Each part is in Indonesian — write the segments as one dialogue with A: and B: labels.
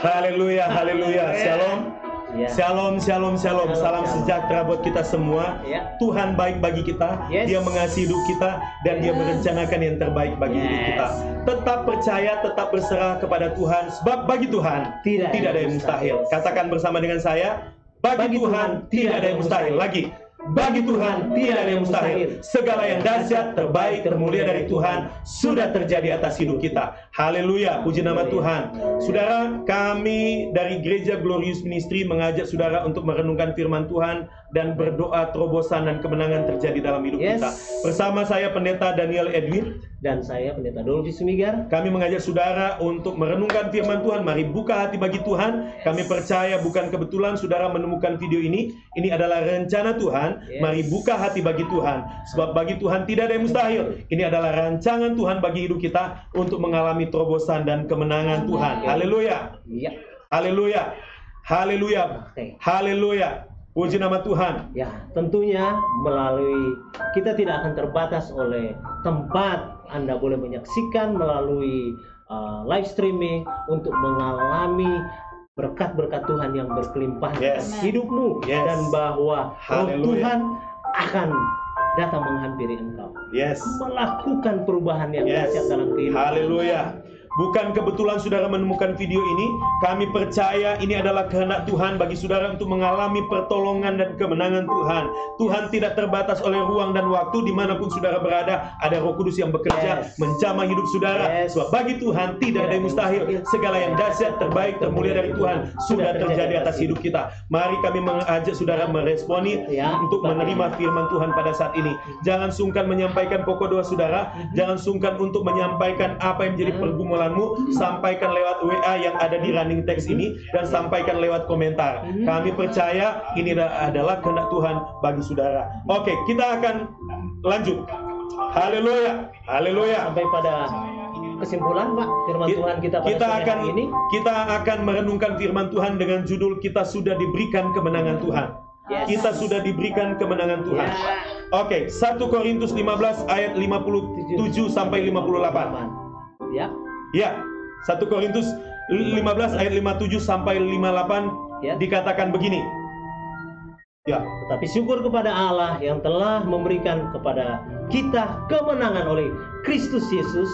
A: Haleluya, haleluya. Shalom.
B: Ya.
A: Shalom, shalom, shalom. Salam
B: Shalom.
A: sejahtera buat kita semua.
B: Ya.
A: Tuhan baik bagi kita.
B: Yes.
A: Dia mengasihi hidup kita dan Dia merencanakan yang terbaik bagi hidup kita. Tetap percaya, tetap berserah kepada Tuhan. Sebab bagi Tuhan tidak ada yang mustahil. Katakan bersama dengan saya, bagi Tuhan tidak ada yang mustahil. Lagi. Bagi Tuhan tidak ada yang mustahil. Segala yang dahsyat, terbaik, termulia dari Tuhan sudah terjadi atas hidup kita. Haleluya, puji nama Tuhan. Saudara, kami dari Gereja Glorious Ministry mengajak saudara untuk merenungkan firman Tuhan dan berdoa terobosan dan kemenangan terjadi dalam hidup kita. Bersama saya Pendeta Daniel Edwin
B: dan saya Pendeta Dolfi Sumigar.
A: Kami mengajak saudara untuk merenungkan firman Tuhan. Mari buka hati bagi Tuhan. Kami percaya bukan kebetulan saudara menemukan video ini. Ini adalah rencana Tuhan. Mari buka hati bagi Tuhan. Sebab bagi Tuhan tidak ada yang mustahil. Ini adalah rancangan Tuhan bagi hidup kita untuk mengalami terobosan dan kemenangan Tuhan. Haleluya.
B: Iya.
A: Haleluya. Haleluya. Haleluya. Puji nama Tuhan.
B: Ya, tentunya melalui kita tidak akan terbatas oleh tempat. Anda boleh menyaksikan melalui live streaming untuk mengalami berkat-berkat Tuhan yang berkelimpahan dalam hidupmu, dan bahwa Roh Tuhan akan datang menghampiri engkau, melakukan perubahan yang dahsyat dalam kehidupan.
A: Haleluya. Bukan kebetulan saudara menemukan video ini. Kami percaya ini adalah kehendak Tuhan bagi saudara untuk mengalami pertolongan dan kemenangan Tuhan. Tuhan tidak terbatas oleh ruang dan waktu. Dimanapun saudara berada, ada Roh Kudus yang bekerja menjamah hidup saudara. Sebab bagi Tuhan tidak ada yang mustahil. Segala yang dahsyat, terbaik, termulia dari Tuhan sudah terjadi atas hidup kita. Mari kami mengajak saudara meresponi untuk menerima firman Tuhan pada saat ini. Jangan sungkan menyampaikan pokok doa saudara. Jangan sungkan untuk menyampaikan apa yang menjadi pergumulan. Sampaikan lewat WA yang ada di running text ini dan sampaikan lewat komentar. Kami percaya ini adalah kehendak Tuhan bagi saudara. Oke, kita akan lanjut. Haleluya. Haleluya.
B: Sampai pada kesimpulan, Pak, firman Tuhan kita pada sore hari ini.
A: Kita akan merenungkan firman Tuhan dengan judul kita sudah diberikan kemenangan Tuhan. Kita sudah diberikan kemenangan Tuhan. Oke, 1 Korintus 15 ayat 57 sampai 58. Ya, 1 Korintus 15 ayat 57 sampai 58 dikatakan begini.
B: Tetapi syukur kepada Allah yang telah memberikan kepada kita kemenangan oleh Kristus Yesus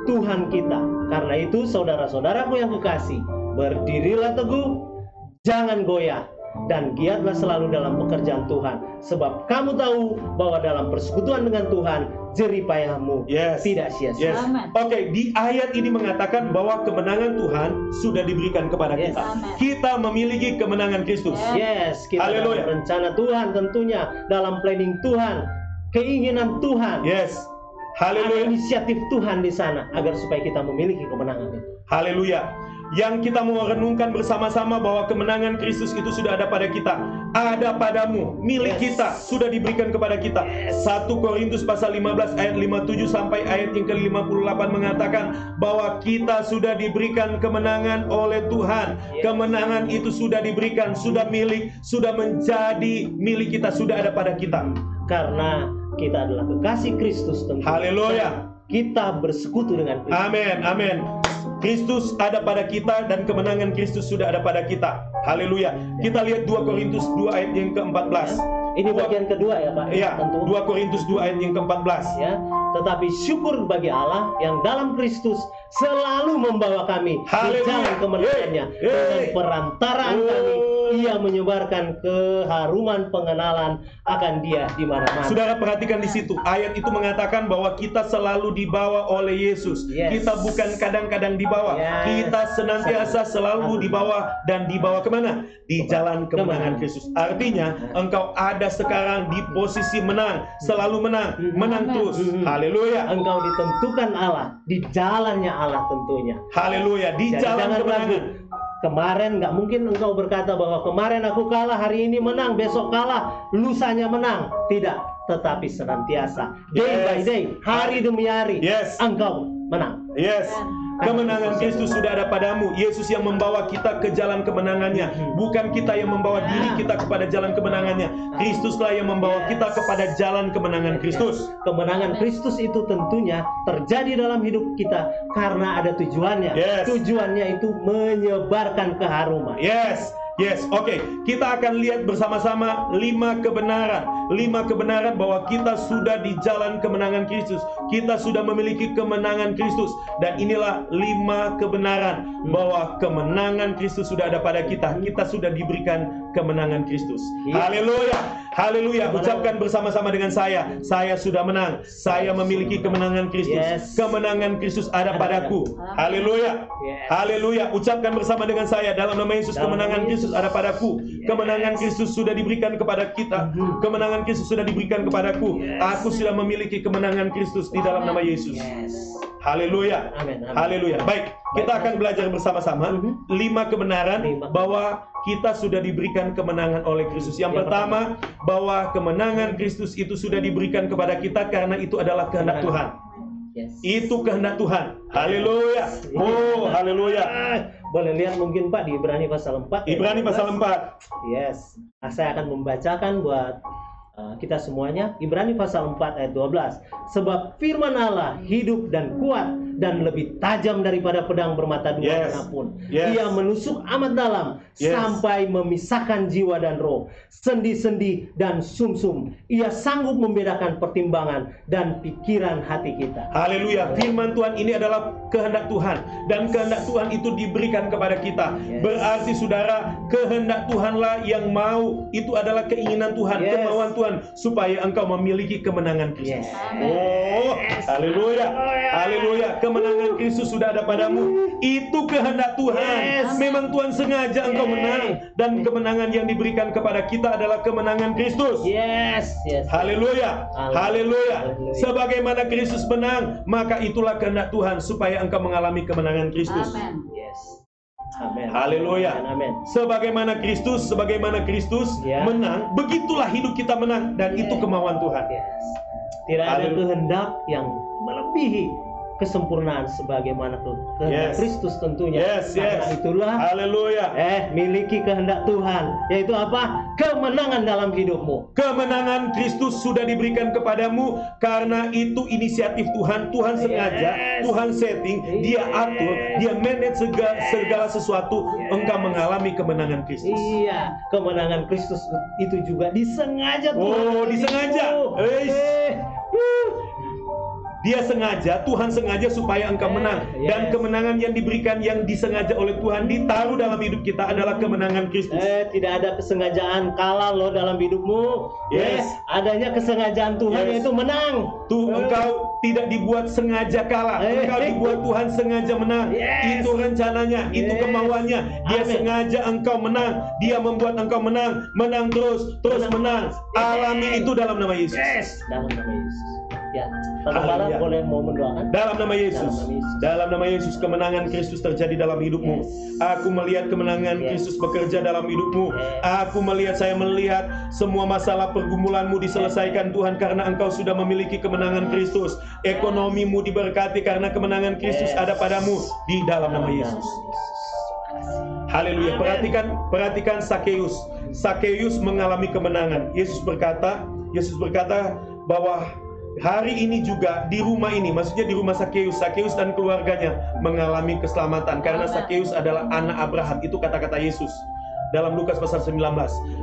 B: Tuhan kita. Karena itu saudara-saudaraku yang kekasih, berdirilah teguh, jangan goyah, dan giatlah selalu dalam pekerjaan Tuhan. Sebab kamu tahu bahwa dalam persekutuan dengan Tuhan jerih payahmu tidak sia-sia.
A: Oke, di ayat ini mengatakan bahwa kemenangan Tuhan sudah diberikan kepada kita. Kita memiliki kemenangan Kristus.
B: Kita dalam rencana Tuhan, tentunya dalam planning Tuhan, keinginan Tuhan.
A: Haleluya.
B: Inisiatif Tuhan di sana agar supaya kita memiliki kemenangan itu.
A: Haleluya. Yang kita mau renungkan bersama-sama bahwa kemenangan Kristus itu sudah ada pada kita. Ada padamu, milik kita, sudah diberikan kepada kita. 1 Korintus pasal 15 ayat 57 sampai ayat yang ke-58 mengatakan bahwa kita sudah diberikan kemenangan oleh Tuhan. Kemenangan itu sudah diberikan, sudah milik, sudah menjadi milik kita, sudah ada pada kita.
B: Karena kita adalah kekasih Kristus tentu.
A: Haleluya.
B: Kita bersekutu dengan Kristus.
A: Amin, amin. Kristus ada pada kita dan kemenangan Kristus sudah ada pada kita. Haleluya. Kita lihat 2 Korintus 2 ayat yang ke-14.
B: Ini bagian kedua ya Pak.
A: Iya, 2 Korintus 2 ayat yang ke-14.
B: Tetapi syukur bagi Allah yang dalam Kristus selalu membawa kami di jalan kemenangannya. Dengan perantaraan kami, Ia menyebarkan keharuman pengenalan akan Dia di mana-mana.
A: Saudara perhatikan di situ, ayat itu mengatakan bahwa kita selalu dibawa oleh Yesus. Kita bukan kadang-kadang dibawa. Kita senantiasa selalu dibawa, dan dibawa kemana? Di jalan kemenangan Kristus. Artinya engkau ada sekarang di posisi menang, selalu menang, menang terus. Haleluya.
B: Engkau ditentukan Allah di jalannya Allah tentunya.
A: Haleluya, di jalan kemenangan.
B: Kemarin nggak mungkin engkau berkata bahwa kemarin aku kalah, hari ini menang, besok kalah, lusanya menang. Tidak, tetapi senantiasa day by day, hari demi hari, engkau menang.
A: Kemenangan Kristus sudah ada padamu. Yesus yang membawa kita ke jalan kemenangannya. Bukan kita yang membawa diri kita kepada jalan kemenangannya. Kristuslah yang membawa kita kepada jalan kemenangan Kristus.
B: Kemenangan Kristus itu tentunya terjadi dalam hidup kita karena ada tujuannya.
A: Yes.
B: Tujuannya itu menyebarkan keharuman.
A: Yes. Yes, oke. Kita akan lihat bersama-sama 5 kebenaran. 5 kebenaran bahwa kita sudah di jalan kemenangan Kristus. Kita sudah memiliki kemenangan Kristus. Dan inilah 5 kebenaran bahwa kemenangan Kristus sudah ada pada kita. Kita sudah diberikan kemenangan Kristus. Haleluya. Haleluya. Ucapkan bersama-sama dengan saya. Saya sudah menang. Saya memiliki kemenangan Kristus.
B: Yes.
A: Kemenangan Kristus ada padaku. Haleluya.
B: Yes.
A: Haleluya. Ucapkan bersama dengan saya dalam nama Yesus, kemenangan Kristus ada padaku. Kemenangan Kristus sudah diberikan kepada kita. Kemenangan Kristus sudah diberikan kepadaku. Aku sudah memiliki kemenangan Kristus di dalam nama Yesus.
B: Yes.
A: Haleluya.
B: Amin.
A: Haleluya. Baik, kita akan belajar bersama-sama 5 kebenaran bahwa kita sudah diberikan kemenangan oleh Kristus. Yang pertama, bahwa kemenangan Kristus itu sudah diberikan kepada kita karena itu adalah kehendak Tuhan.
B: Yes.
A: Itu kehendak Tuhan. Haleluya. Oh, haleluya.
B: Boleh lihat mungkin Pak di Ibrani pasal 4.
A: Ibrani pasal 4.
B: Yes. Saya akan membacakan buat kita semuanya. Ibrani pasal 4 ayat 12. Sebab firman Allah hidup dan kuat dan lebih tajam daripada pedang bermata dua manapun. Ia menusuk amat dalam sampai memisahkan jiwa dan roh, sendi-sendi dan sumsum. Ia sanggup membedakan pertimbangan dan pikiran hati kita.
A: Haleluya. Firman Tuhan ini adalah kehendak Tuhan, dan kehendak Tuhan itu diberikan kepada kita. Berarti saudara, kehendak Tuhanlah yang mau. Itu adalah keinginan Tuhan, kemauan Tuhan supaya engkau memiliki kemenangan Kristus. Oh, haleluya. Haleluya. Kemenangan Kristus sudah ada padamu. Itu kehendak Tuhan. Memang Tuhan sengaja engkau menang, dan kemenangan yang diberikan kepada kita adalah kemenangan Kristus. Haleluya. Haleluya. Sebagaimana Kristus menang, maka itulah kehendak Tuhan supaya engkau mengalami kemenangan Kristus.
B: Amin.
A: Haleluya.
B: Amin.
A: Sebagaimana Kristus menang, begitulah hidup kita menang, dan itu kemauan Tuhan.
B: Tidak ada kehendak yang melebihi kesempurnaan sebagaimana kehendak Kristus tentunya. Karena itulah miliki kehendak Tuhan, yaitu apa? Kemenangan dalam hidupmu.
A: Kemenangan Kristus sudah diberikan kepadamu karena itu inisiatif Tuhan. Tuhan sengaja, Tuhan setting, Dia atur, Dia manage segala sesuatu. Engkau mengalami kemenangan Kristus.
B: Iya, kemenangan Kristus itu juga disengaja Tuhan.
A: Oh, disengaja. Dia sengaja, Tuhan sengaja supaya engkau menang. Dan kemenangan yang diberikan, yang disengaja oleh Tuhan, ditaruh dalam hidup kita adalah kemenangan Kristus.
B: Tidak ada kesengajaan kalah loh dalam hidupmu. Adanya kesengajaan Tuhan, yaitu menang.
A: Engkau tidak dibuat sengaja kalah. Engkau dibuat Tuhan sengaja menang. Itu rencananya, itu kemauannya. Dia sengaja engkau menang. Dia membuat engkau menang. Menang terus menang. Alami itu dalam nama Yesus.
B: Dalam nama Yesus. Tante boleh mau mendoakan?
A: Dalam nama Yesus. Dalam nama Yesus, kemenangan Kristus terjadi dalam hidupmu. Aku melihat kemenangan Kristus bekerja dalam hidupmu. Saya melihat semua masalah pergumulanmu diselesaikan Tuhan karena engkau sudah memiliki kemenangan Kristus. Ekonomimu diberkati karena kemenangan Kristus ada padamu di dalam nama Yesus. Haleluya. Perhatikan Sakeus. Sakeus mengalami kemenangan. Yesus berkata bahwa hari ini juga di rumah ini, maksudnya di rumah Sakeus dan keluarganya mengalami keselamatan karena Sakeus adalah anak Abraham. Itu kata-kata Yesus dalam Lukas pasal 19.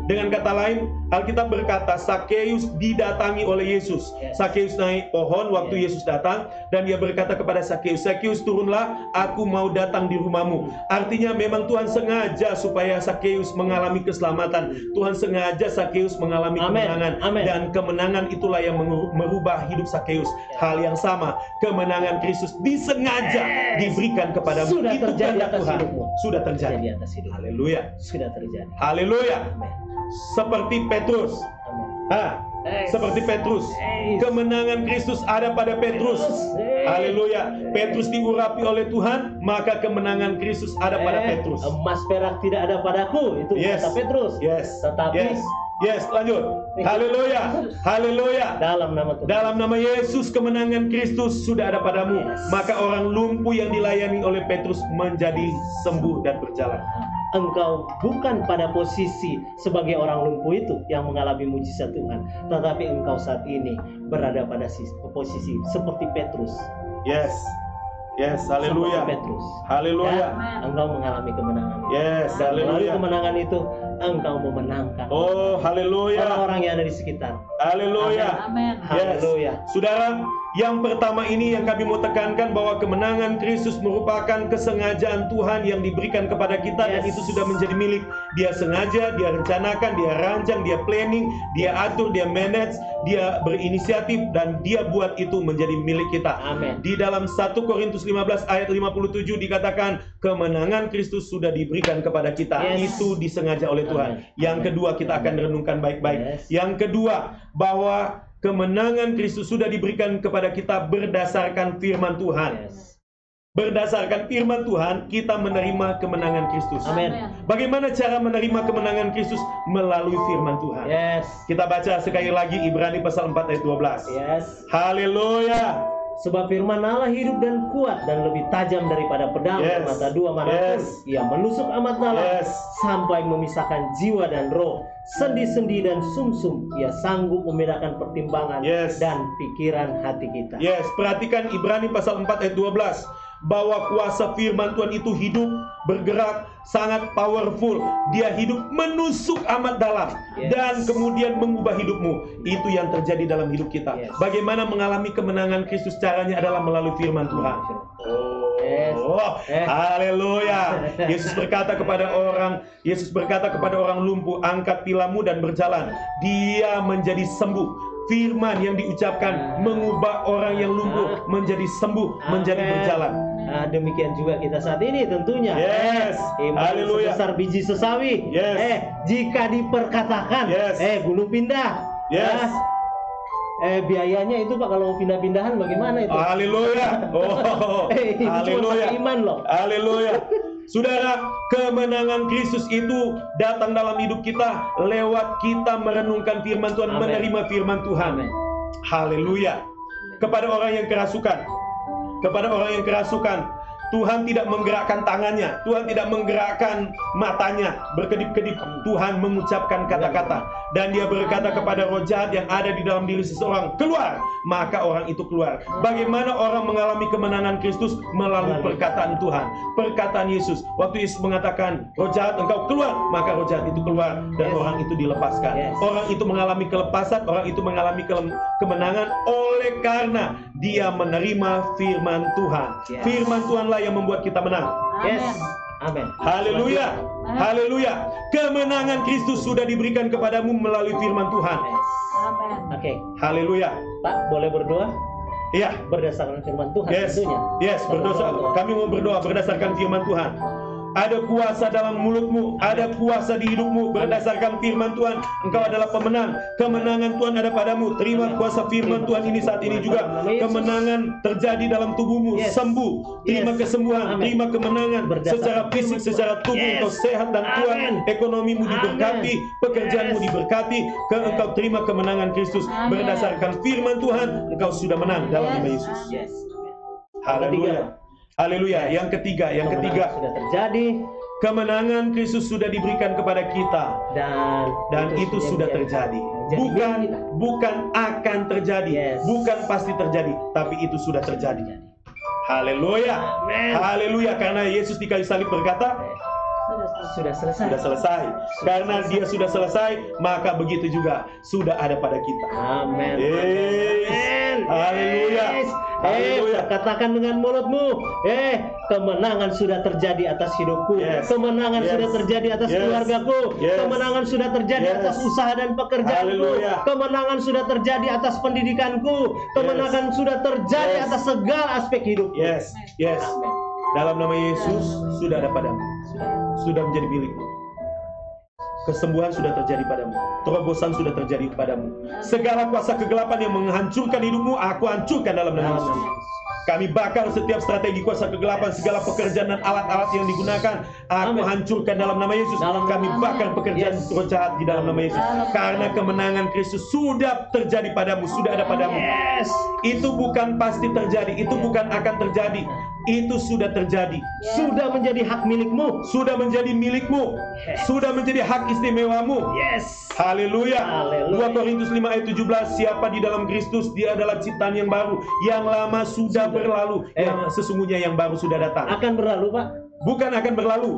A: Dengan kata lain, Alkitab berkata Sakeus didatangi oleh Yesus. Sakeus naik pohon waktu Yesus datang, dan dia berkata kepada Sakeus, "Sakeus, turunlah, aku mau datang di rumahmu." Artinya memang Tuhan sengaja supaya Sakeus mengalami keselamatan. Tuhan sengaja Sakeus mengalami kemenangan. Dan kemenangan itulah yang merubah hidup Sakeus. Hal yang sama, kemenangan Kristus disengaja diberikan kepadamu.
B: Sudah
A: itu
B: terjadi atas
A: Tuhan.
B: hidupmu.
A: Sudah terjadi. Haleluya.
B: Sudah terjadi.
A: Haleluya. Seperti Petrus. Seperti Petrus. Kemenangan Kristus ada pada Petrus. Haleluya. Petrus diurapi oleh Tuhan, maka kemenangan Kristus ada pada Petrus.
B: Emas perak tidak ada padaku, itu kata Petrus. Tetapi
A: Yes, lanjut. Haleluya. Haleluya.
B: Dalam nama Tuhan.
A: Dalam nama Yesus kemenangan Kristus sudah ada padamu.
B: Yes.
A: Maka orang lumpuh yang dilayani oleh Petrus menjadi sembuh dan berjalan.
B: Engkau bukan pada posisi sebagai orang lumpuh itu yang mengalami mujizat Tuhan, tetapi engkau saat ini berada pada posisi seperti Petrus.
A: Yes. Yes, haleluya.
B: Seperti Petrus.
A: Haleluya.
B: Ya, engkau mengalami kemenangan.
A: Yes,
B: Dan melalui
A: haleluya.
B: kemenangan itu engkau memenangkan
A: Oh, haleluya.
B: orang-orang yang ada di sekitar.
A: Haleluya.
C: Amin.
A: Yes.
B: Haleluya.
A: Saudara, yang pertama ini yang kami mau tekankan bahwa kemenangan Kristus merupakan kesengajaan Tuhan yang diberikan kepada kita dan
B: Yes.
A: itu sudah menjadi milik. Dia sengaja, dia rencanakan, dia rancang, dia planning, dia atur, dia manage, dia berinisiatif dan dia buat itu menjadi milik kita.
B: Amin.
A: Di dalam 1 Korintus 15 ayat 57 dikatakan kemenangan Kristus sudah diberikan kepada kita.
B: Yes.
A: Itu disengaja oleh Tuhan.
B: Amin.
A: Yang kedua kita akan renungkan baik-baik.
B: Yes.
A: Yang kedua bahwa kemenangan Kristus sudah diberikan kepada kita berdasarkan firman Tuhan.
B: Yes.
A: Berdasarkan firman Tuhan kita menerima kemenangan Kristus.
B: Amin.
A: Bagaimana cara menerima kemenangan Kristus? Melalui firman Tuhan.
B: Yes.
A: Kita baca sekali lagi Ibrani pasal 4 ayat 12.
B: Yes.
A: Haleluya.
B: Sebab firman Allah hidup dan kuat dan lebih tajam daripada pedang
A: Yes.
B: bermata dua manapun.
A: Yes.
B: Ia menusuk amat dalam
A: Yes.
B: sampai memisahkan jiwa dan roh, sendi-sendi dan sumsum. Ia sanggup membedakan pertimbangan
A: Yes.
B: dan pikiran hati kita.
A: Yes, perhatikan Ibrani pasal 4 ayat 12 bahwa kuasa firman Tuhan itu hidup, bergerak, sangat powerful. Dia hidup menusuk amat dalam
B: Yes.
A: dan kemudian mengubah hidupmu. Itu yang terjadi dalam hidup kita.
B: Yes.
A: Bagaimana mengalami kemenangan Kristus? Caranya adalah melalui firman Tuhan.
B: Yes.
A: Oh, haleluya. Yesus berkata kepada orang lumpuh, angkat tilammu dan berjalan. Dia menjadi sembuh. Firman yang diucapkan mengubah orang yang lumpuh menjadi sembuh, menjadi
B: Amen.
A: berjalan.
B: Nah, demikian juga kita saat ini tentunya.
A: Yes.
B: Iman
A: Haleluya.
B: sebesar biji sesawi.
A: Yes.
B: Jika diperkatakan,
A: Yes.
B: gulung pindah.
A: Yes.
B: Biayanya itu Pak kalau mau pindah-pindahan bagaimana itu?
A: Haleluya. Oh,
B: Itu cuma
A: haleluya.
B: pakai iman loh.
A: Haleluya. Saudara, kemenangan Kristus itu datang dalam hidup kita lewat kita merenungkan firman Tuhan,
B: Amen.
A: menerima firman Tuhan.
B: Amen.
A: Haleluya. Kepada orang yang kerasukan, Tuhan tidak menggerakkan tangannya, Tuhan tidak menggerakkan matanya, berkedip-kedip. Tuhan mengucapkan kata-kata dan dia berkata kepada roh jahat yang ada di dalam diri seseorang, keluar, maka orang itu keluar. Bagaimana orang mengalami kemenangan Kristus? Melalui perkataan Tuhan, perkataan Yesus. Waktu Yesus mengatakan, roh jahat engkau keluar, maka roh jahat itu keluar dan
B: Yes.
A: orang itu dilepaskan.
B: Yes.
A: Orang itu mengalami kelepasan, orang itu mengalami kemenangan oleh karena dia menerima firman Tuhan.
B: Yes.
A: Firman Tuhanlah yang membuat kita menang.
B: Yes. Amin.
A: Haleluya. Haleluya. Kemenangan Kristus sudah diberikan kepadamu melalui firman Tuhan.
B: Yes.
C: Amin.
B: Oke,
A: Haleluya.
B: Pak boleh berdoa
A: Iya.
B: berdasarkan firman Tuhan
A: Yes.
B: tentunya.
A: Yes, berdoa. Kami mau berdoa berdasarkan firman Tuhan. Ada kuasa dalam mulutmu, ada kuasa di hidupmu berdasarkan firman Tuhan. Engkau adalah pemenang. Kemenangan Tuhan ada padamu. Terima kuasa firman Tuhan ini saat ini juga. Kemenangan terjadi dalam tubuhmu,
B: Yes.
A: sembuh. Terima
B: Yes.
A: kesembuhan,
B: Amen.
A: terima kemenangan
B: Berdasarkan
A: secara fisik,
B: firman Tuhan.
A: secara tubuh.
B: Yes.
A: Engkau sehat dan kuat.
B: Amen.
A: Ekonomimu
B: Amen.
A: diberkati, pekerjaanmu
B: Yes.
A: diberkati. Engkau terima kemenangan Kristus
C: Amen.
A: berdasarkan firman Tuhan. Engkau sudah menang dalam nama
C: Yes.
A: Yesus.
B: Yes.
A: Haleluya. Haleluya. Yang ketiga,
B: Kemenangan sudah terjadi
A: kemenangan Kristus sudah diberikan kepada kita dan itu sudah terjadi. Bukan akan terjadi,
B: Yes.
A: bukan pasti terjadi, tapi itu sudah terjadi. Haleluya.
B: Amen.
A: Haleluya, karena Yesus di kayu salib berkata,
B: Sudah selesai.
A: sudah selesai. Karena dia sudah selesai, maka begitu juga sudah ada pada kita.
B: Amin.
A: Yes.
B: Amin.
A: Haleluya.
B: Yes.
A: Haleluya.
B: Katakan dengan mulutmu, kemenangan sudah terjadi atas hidupku.
A: Yes.
B: Kemenangan
A: Yes.
B: sudah terjadi atas
A: Yes.
B: keluargaku.
A: Yes.
B: Kemenangan sudah terjadi
A: Yes.
B: atas usaha dan pekerjaanku.
A: Haleluya.
B: Kemenangan sudah terjadi atas pendidikanku. Kemenangan sudah terjadi
A: Yes.
B: atas segala aspek hidupku.
A: Yes, yes.
B: Amin.
A: Dalam nama Yesus sudah ada padamu. Sudah menjadi milikmu. Kesembuhan sudah terjadi padamu. Terobosan sudah terjadi padamu. Segala kuasa kegelapan yang menghancurkan hidupmu, aku hancurkan dalam nama Yesus. Kami bakar setiap strategi kuasa kegelapan, segala pekerjaan dan alat-alat yang digunakan. Aku
B: Amin.
A: hancurkan dalam nama Yesus.
B: Dalam
A: Kami
C: nama-
A: bakar pekerjaan
B: Yes.
A: roh jahat di dalam nama Yesus. Karena kemenangan Kristus sudah terjadi padamu, sudah ada padamu.
B: Yes.
A: Itu bukan pasti terjadi, itu bukan akan terjadi. Itu sudah terjadi.
B: Sudah menjadi hak milikmu.
A: Sudah menjadi milikmu. Sudah menjadi hak istimewamu.
B: Yes.
A: Haleluya.
B: Haleluya.
A: 2 Korintus 5 ayat 17, siapa di dalam Kristus, dia adalah ciptaan yang baru. Yang lama sudah berlalu, yang sesungguhnya yang baru sudah datang.
B: Akan berlalu, Pak.
A: Bukan akan berlalu,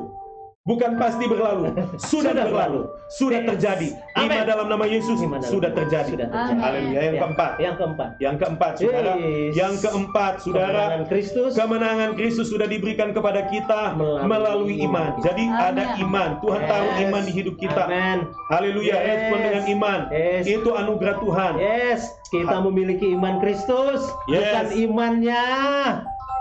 A: bukan pasti berlalu, sudah
B: Sudah
A: berlalu, sudah terjadi. Iman
B: Amin.
A: dalam nama Yesus
B: Iman dalam
A: sudah
B: nama Yesus
A: terjadi.
B: sudah terjadi.
A: Haleluya. Yang
B: Ya.
A: keempat,
B: Yang keempat.
A: yang keempat, saudara,
B: Yes.
A: yang keempat, saudara,
B: Kemenangan Kristus.
A: kemenangan Kristus sudah diberikan kepada kita melalui iman. Jadi ada iman. Tuhan taruh
B: Yes.
A: iman di hidup kita.
B: Amen.
A: Haleluya.
B: Yes.
A: Respon dengan iman.
B: Yes.
A: Itu anugerah Tuhan.
B: Yes, kita memiliki iman Kristus,
A: Yes.
B: bukan imannya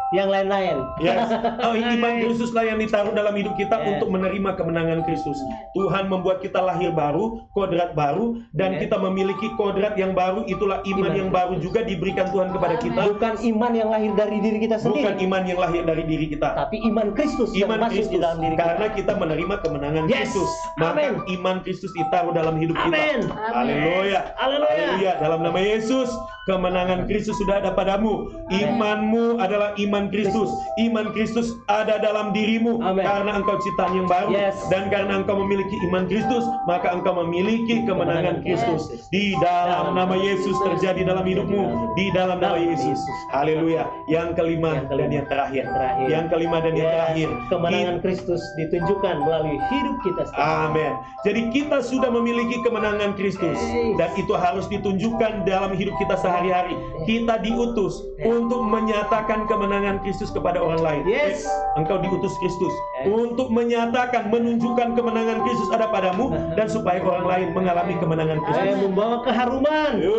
B: yang lain-lain.
A: Yes. Oh, iman Kristuslah yang ditaruh dalam hidup kita
B: Yes.
A: untuk menerima kemenangan Kristus. Tuhan membuat kita lahir baru, kodrat baru, dan
B: Yes.
A: kita memiliki kodrat yang baru. Itulah iman
B: Iman
A: yang baru juga diberikan Tuhan kepada kita.
B: Bukan iman yang lahir dari diri kita
A: Bukan
B: sendiri,
A: iman yang lahir dari diri kita.
B: tapi iman Kristus yang
A: Iman
B: masuk
A: Kristus.
B: di dalam diri
A: Karena
B: kita.
A: kita menerima kemenangan
B: Yes.
A: Kristus. Maka
B: Amin.
A: iman Kristus ditaruh dalam hidup kita.
B: Amin.
A: Haleluya.
B: Haleluya.
A: Haleluya. Dalam nama Yesus, kemenangan Kristus sudah ada padamu. Imanmu adalah iman Kristus. Iman Kristus ada dalam dirimu.
B: Amin.
A: Karena engkau ciptaan yang baru.
B: Yes.
A: Dan karena engkau memiliki iman Kristus, maka engkau memiliki kemenangan Kristus. Di dalam nama Yesus terjadi dalam hidupmu. Di dalam nama Yesus. Haleluya. Yang kelima dan yang terakhir. Yang kelima dan yang
B: Yes.
A: terakhir.
B: Kemenangan Kristus ditunjukkan melalui hidup kita sendiri.
A: Amin. Jadi kita sudah memiliki kemenangan Kristus,
B: Yes.
A: dan itu harus ditunjukkan dalam hidup kita sehari-hari. Kita diutus untuk menyatakan kemenangan Kristus kepada orang lain.
B: Yes.
A: Engkau diutus Kristus
B: Yes.
A: untuk menyatakan, menunjukkan kemenangan Kristus ada padamu, dan supaya orang lain mengalami kemenangan
B: Saya
A: Kristus.
B: membawa keharuman.
A: Yo,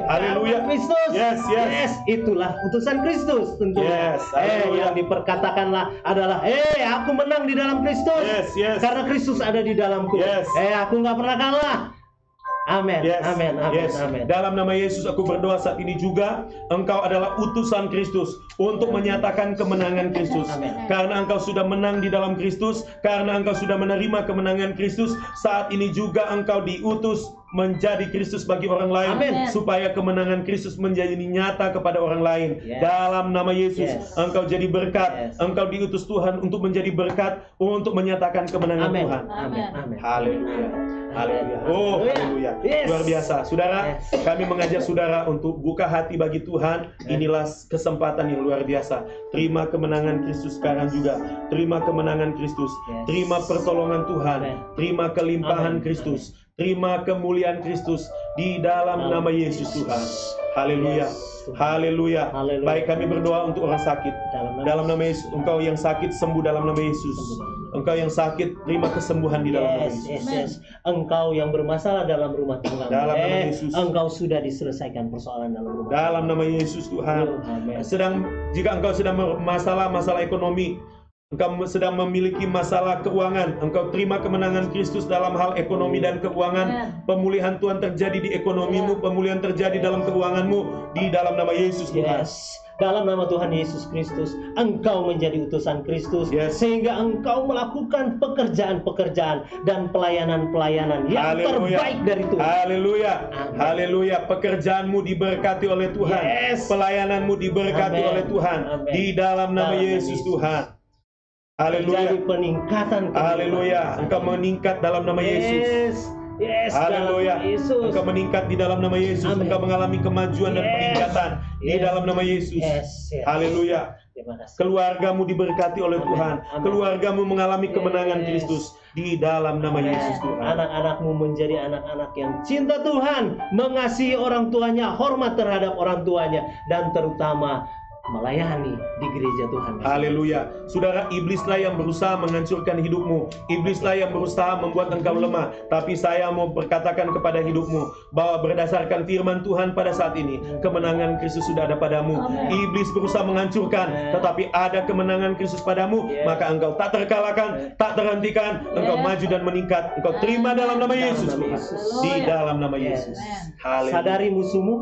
A: haleluya.
B: Keharuman Kristus.
A: Yes, yes.
B: Itulah utusan Kristus tentunya.
A: Yes, haleluya.
B: Yang diperkatakanlah adalah, aku menang di dalam Kristus.
A: Yes, yes.
B: Karena Kristus ada di dalamku.
A: Yes.
B: Aku nggak pernah kalah. Amin.
A: Yes,
B: Amin. Amin.
A: yes.
B: Amin.
A: Dalam nama Yesus aku berdoa saat ini juga, engkau adalah utusan Kristus untuk menyatakan kemenangan Kristus.
B: Amin.
A: Karena engkau sudah menang di dalam Kristus, karena engkau sudah menerima kemenangan Kristus, saat ini juga engkau diutus menjadi Kristus bagi orang lain.
B: Amin.
A: Supaya kemenangan Kristus menjadi nyata kepada orang lain.
B: Yes.
A: Dalam nama Yesus,
B: Yes.
A: engkau jadi berkat.
B: Yes.
A: Engkau diutus Tuhan untuk menjadi berkat, untuk menyatakan kemenangan
B: Amin.
A: Tuhan.
B: Amin. Amin.
A: Haleluya. Haleluya. Oh, haleluya.
B: Yes.
A: Luar biasa. Saudara,
B: Yes.
A: kami mengajak saudara untuk buka hati bagi Tuhan. Inilah kesempatan yang luar biasa. Terima kemenangan Kristus sekarang juga. Terima kemenangan Kristus.
B: Yes.
A: Terima pertolongan Tuhan.
B: Amen.
A: Terima kelimpahan
B: Amen.
A: Kristus. Terima kemuliaan Kristus di dalam nama Yesus Tuhan. Haleluya.
B: Yes, Tuhan.
A: Haleluya.
B: Haleluya.
A: Baik, kami berdoa untuk orang sakit. Dalam nama Yesus, engkau yang sakit sembuh dalam nama Yesus. Engkau yang sakit terima kesembuhan di dalam nama
B: Yes,
A: Yesus.
B: yes, yes. Engkau yang bermasalah dalam rumah tangga.
A: Dalam nama Yesus.
B: Engkau sudah diselesaikan persoalan dalam rumah.
A: Dalam nama Yesus Tuhan.
B: Amin.
A: Jika engkau sedang masalah ekonomi, engkau sedang memiliki masalah keuangan, engkau terima kemenangan Kristus dalam hal ekonomi dan keuangan. Pemulihan Tuhan terjadi di ekonomimu, pemulihan terjadi dalam keuanganmu di dalam nama Yesus Tuhan.
B: Yes. Dalam nama Tuhan Yesus Kristus, engkau menjadi utusan Kristus,
A: Yes.
B: sehingga engkau melakukan pekerjaan-pekerjaan dan pelayanan-pelayanan yang terbaik dari Tuhan.
A: Haleluya.
B: Amin.
A: Haleluya. Pekerjaanmu diberkati oleh Tuhan.
B: Yes.
A: Pelayananmu diberkati
B: Amin.
A: oleh Tuhan.
B: Amin.
A: Di dalam nama
B: Dalam nama
A: Yesus
B: Yesus.
A: Tuhan. Haleluya.
B: Jadi peningkatan.
A: Haleluya. Engkau meningkat dalam nama Yesus.
B: Yes. Yes.
A: Haleluya.
B: dalam Yesus.
A: Engkau meningkat di dalam nama Yesus.
B: Amin.
A: Engkau mengalami kemajuan dan
B: Yes.
A: peningkatan di
B: Yes.
A: dalam nama Yesus.
B: Yes. Yes.
A: Haleluya.
B: Terima kasih.
A: Keluargamu diberkati oleh
B: Amin.
A: Tuhan.
B: Amin.
A: Keluargamu mengalami kemenangan
B: Yes.
A: Kristus di dalam nama Yesus Tuhan.
B: Anak-anakmu menjadi anak-anak yang cinta Tuhan, mengasihi orang tuanya, hormat terhadap orang tuanya, dan terutama melayani di gereja Tuhan.
A: Haleluya. Saudara, iblislah yang berusaha menghancurkan hidupmu. Iblislah yang berusaha membuat engkau lemah. Tapi saya mau berkatakan kepada hidupmu bahwa berdasarkan firman Tuhan pada saat ini, kemenangan Kristus sudah ada padamu.
C: Amen.
A: Iblis berusaha menghancurkan, tetapi ada kemenangan Kristus padamu.
B: Yes.
A: Maka engkau tak terkalahkan, tak terhentikan. Engkau
C: Yes.
A: maju dan meningkat. Engkau terima dalam nama
B: Dalam
A: Yesus
B: nama
A: Tuhan.
B: Yesus.
A: Di dalam nama
B: Yes.
A: Yesus.
C: Amen.
A: Haleluya.
B: Sadari musuhmu,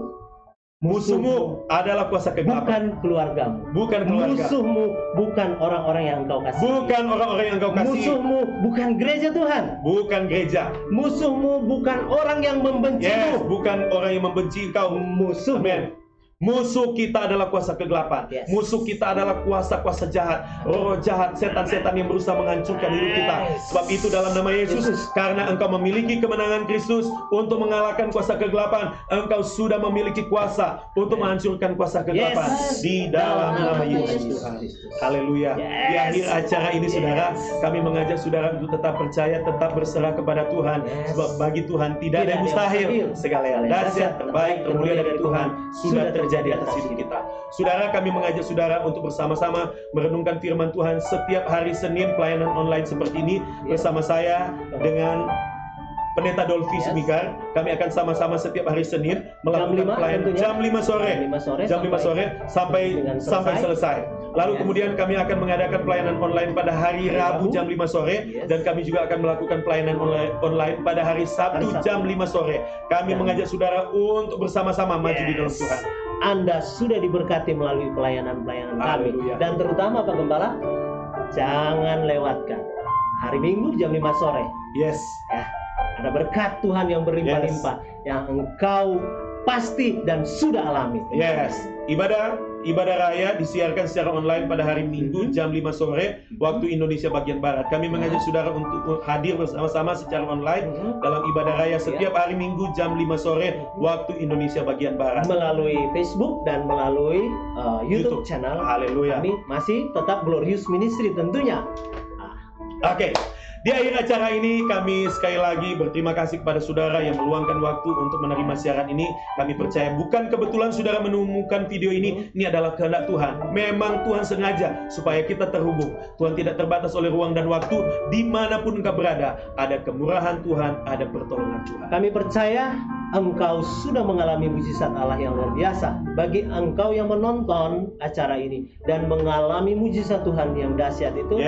A: Musuhmu adalah kuasa kegelapan.
B: bukan keluargamu.
A: Bukan keluarga.
B: Musuhmu bukan orang-orang yang engkau kasih.
A: Bukan orang-orang yang engkau kasih.
B: Musuhmu bukan gereja Tuhan.
A: Bukan gereja.
B: Musuhmu bukan orang yang
A: Yes,
B: membencimu.
A: bukan orang yang membenci engkau.
B: Musuhmu.
A: Amin. Musuh kita adalah kuasa kegelapan.
B: Yes.
A: Musuh kita adalah kuasa-kuasa jahat, roh jahat, setan-setan yang berusaha menghancurkan hidup kita.
B: Yes.
A: Sebab itu dalam nama Yesus, karena engkau memiliki kemenangan Kristus untuk mengalahkan kuasa kegelapan, engkau sudah memiliki kuasa untuk menghancurkan kuasa kegelapan.
B: Yes.
A: Di dalam nama Yesus Tuhan. Haleluya.
B: Yes.
A: Di akhir acara ini saudara, kami mengajak saudara untuk tetap percaya, tetap berserah kepada Tuhan.
B: Yes.
A: Sebab bagi Tuhan tidak ada yang mustahil. Segala yang dahsyat, terbaik, termulia dari Tuhan sudah terjadi atas hidup kita. Saudara, kami mengajak saudara untuk bersama-sama merenungkan firman Tuhan setiap hari Senin, pelayanan online seperti ini bersama saya dengan Pendeta Dolfi Sumikar. Kami akan sama-sama setiap hari Senin melakukan pelayanan jam 5 sore. Jam 5 sore sampai selesai. Lalu kemudian kami akan mengadakan pelayanan online pada hari Rabu jam 5 sore dan kami juga akan melakukan pelayanan online pada hari Sabtu jam 5 sore. Kami mengajak saudara untuk bersama-sama maju di dalam Tuhan.
B: Anda sudah diberkati melalui pelayanan-pelayanan kami.
A: Haleluya.
B: Dan terutama Pak Gembala, jangan lewatkan hari Minggu jam 5 sore.
A: Yes.
B: Ya, ada berkat Tuhan yang berlimpah-limpah yang engkau pasti dan sudah alami.
A: Yes. Ibadah raya disiarkan secara online pada hari Minggu jam 5 sore waktu Indonesia bagian Barat. Kami mengajak saudara untuk hadir bersama-sama secara online dalam ibadah raya setiap hari Minggu jam 5 sore waktu Indonesia bagian Barat.
B: Melalui Facebook dan melalui YouTube channel.
A: Haleluya.
B: Kami masih tetap Glorious Ministry tentunya.
A: Oke. Di akhir acara ini kami sekali lagi berterima kasih kepada saudara yang meluangkan waktu untuk menerima siaran ini. Kami percaya bukan kebetulan saudara menemukan video ini adalah kehendak Tuhan. Memang Tuhan sengaja supaya kita terhubung. Tuhan tidak terbatas oleh ruang dan waktu. Dimanapun engkau berada, ada kemurahan Tuhan, ada pertolongan Tuhan.
B: Kami percaya engkau sudah mengalami mujizat Allah yang luar biasa. Bagi engkau yang menonton acara ini dan mengalami mujizat Tuhan yang dahsyat itu,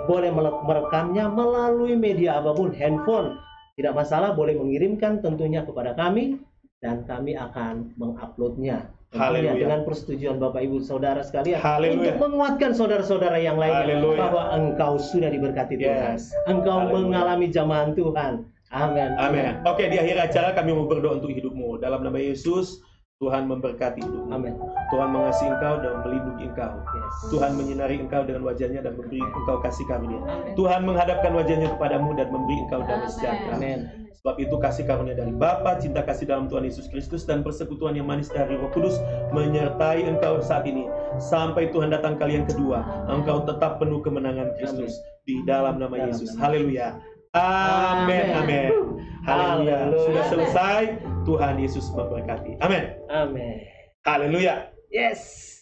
B: boleh merekamnya melalui media apapun, handphone, tidak masalah, boleh mengirimkan tentunya kepada kami dan kami akan menguploadnya. Tentunya dengan persetujuan Bapak Ibu Saudara sekalian. Untuk menguatkan saudara-saudara yang lainnya bahwa engkau sudah diberkati Tuhan. Engkau mengalami jamahan Tuhan. Amin.
A: Amin. Oke, di akhir acara kami mau berdoa untuk hidupmu. Dalam nama Yesus, Tuhan memberkati hidupmu.
B: Amin.
A: Tuhan mengasihi engkau dan melindungi engkau. Tuhan menyinari engkau dengan wajahnya dan memberi engkau kasih karunia. Tuhan menghadapkan wajahnya kepadamu dan memberi engkau damai sejahtera.
B: Amin.
A: Sebab itu kasih karunia dari Bapa, cinta kasih dalam Tuhan Yesus Kristus dan persekutuan yang manis dari Roh Kudus menyertai engkau saat ini sampai Tuhan datang kali yang kedua. Engkau tetap penuh kemenangan Kristus di dalam nama Yesus. Haleluya. Amin. Amin. Haleluya. Sudah selesai. Tuhan Yesus memberkati. Amin.
B: Amin.
A: Haleluya.
B: Yes.